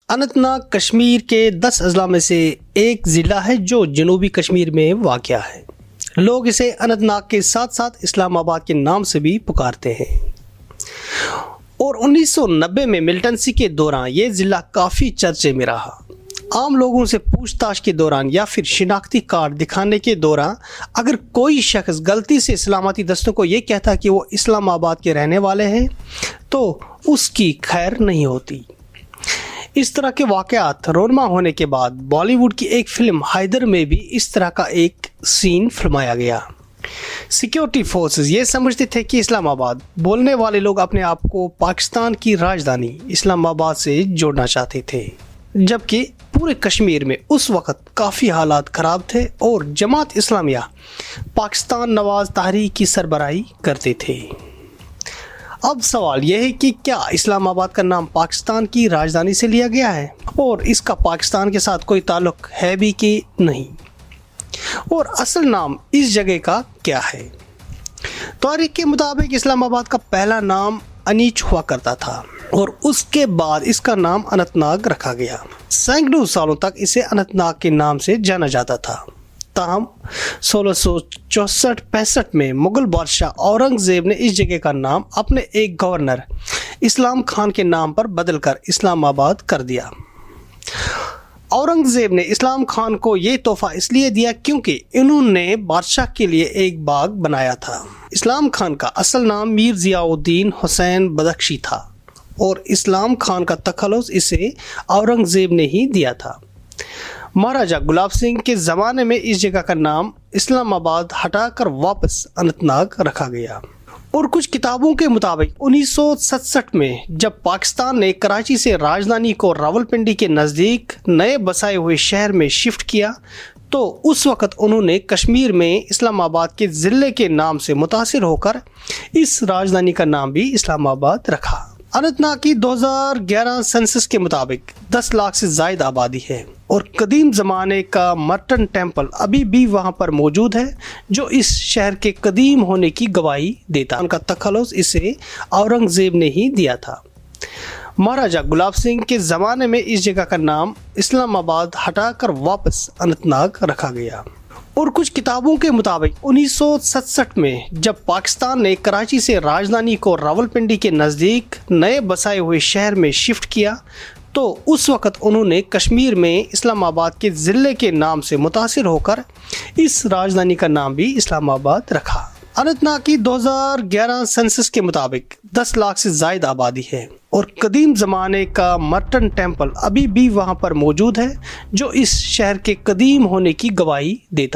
اننت ناگ کشمیر کے 10 اضلاع میں سے ایک ضلع ہے جو جنوبی کشمیر میں واقع ہے۔ لوگ اسے اننت ناگ کے ساتھ ساتھ اسلام آباد کے نام سے بھی پکارتے ہیں، اور 1990 میں ملٹنسی کے دوران یہ ضلع کافی چرچے میں رہا۔ عام لوگوں سے پوچھ تاچھ کے دوران یا پھر شناختی کارڈ دکھانے کے دوران اگر کوئی شخص غلطی سے سلامتی دستوں کو یہ کہتا کہ وہ اسلام آباد کے رہنے والے ہیں تو اس کی خیر نہیں ہوتی۔ اس طرح کے واقعات رونما ہونے کے بعد بالی ووڈ کی ایک فلم حیدر میں بھی اس طرح کا ایک سین فلمایا گیا۔ سیکیورٹی فورسز یہ سمجھتے تھے کہ اسلام آباد بولنے والے لوگ اپنے آپ کو پاکستان کی راجدھانی اسلام آباد سے جوڑنا چاہتے تھے، جبکہ پورے کشمیر میں اس وقت کافی حالات خراب تھے اور جماعت اسلامیہ پاکستان نواز تحریک کی سربراہی کرتے تھے۔ اب سوال یہ ہے کہ کیا اسلام آباد کا نام پاکستان کی راجدھانی سے لیا گیا ہے اور اس کا پاکستان کے ساتھ کوئی تعلق ہے بھی کہ نہیں، اور اصل نام اس جگہ کا کیا ہے؟ تاریخ کے مطابق اسلام آباد کا پہلا نام انیچ ہوا کرتا تھا اور اس کے بعد اس کا نام اننت ناگ رکھا گیا۔ سینکڑوں سالوں تک اسے اننت ناگ کے نام سے جانا جاتا تھا، تاہم 1664-65 میں مغل بادشاہ اورنگ زیب نے اس جگہ کا نام اپنے ایک گورنر اسلام خان کے نام پر بدل کر اسلام آباد کر دیا۔ اورنگ زیب نے اسلام خان کو یہ تحفہ اس لیے دیا کیونکہ انہوں نے بادشاہ کے لیے ایک باغ بنایا تھا۔ اسلام خان کا اصل نام میر ضیاء الدین حسین بدخشی تھا اور اسلام خان کا تخلص اسے اورنگ زیب نے ہی دیا تھا۔ مہاراجہ گلاب سنگھ کے زمانے میں اس جگہ کا نام اسلام آباد ہٹا کر واپس اننت ناگ رکھا گیا، اور کچھ کتابوں کے مطابق 1967 میں جب پاکستان نے کراچی سے راجدھانی کو راولپنڈی کے نزدیک نئے بسائے ہوئے شہر میں شفٹ کیا تو اس وقت انہوں نے کشمیر میں اسلام آباد کے ضلع کے نام سے متاثر ہو کر اس راجدھانی کا نام بھی اسلام آباد رکھا۔ اننت ناگ کی 2011 سینسس کے مطابق 10 لاکھ سے زائد آبادی ہے، اور قدیم زمانے کا مرٹن ٹیمپل ابھی بھی وہاں پر موجود ہے جو اس شہر کے قدیم ہونے کی گواہی دیتا۔ ان کا تخلص اسے اورنگ زیب نے ہی دیا تھا۔ مہاراجہ گلاب سنگھ کے زمانے میں اس جگہ کا نام اسلام آباد ہٹا کر واپس اننت ناگ رکھا گیا، اور کچھ کتابوں کے مطابق 1967 میں جب پاکستان نے کراچی سے راجدھانی کو راولپنڈی کے نزدیک نئے بسائے ہوئے شہر میں شفٹ کیا تو اس وقت انہوں نے کشمیر میں اسلام آباد کے ضلع کے نام سے متاثر ہو کر اس راجدھانی کا نام بھی اسلام آباد رکھا۔ اننت ناگ کی 2011 سینسس کے مطابق 10 لاکھ سے زائد آبادی ہے، اور قدیم زمانے کا مرٹن ٹیمپل ابھی بھی وہاں پر موجود ہے جو اس شہر کے قدیم ہونے کی گواہی دیتا۔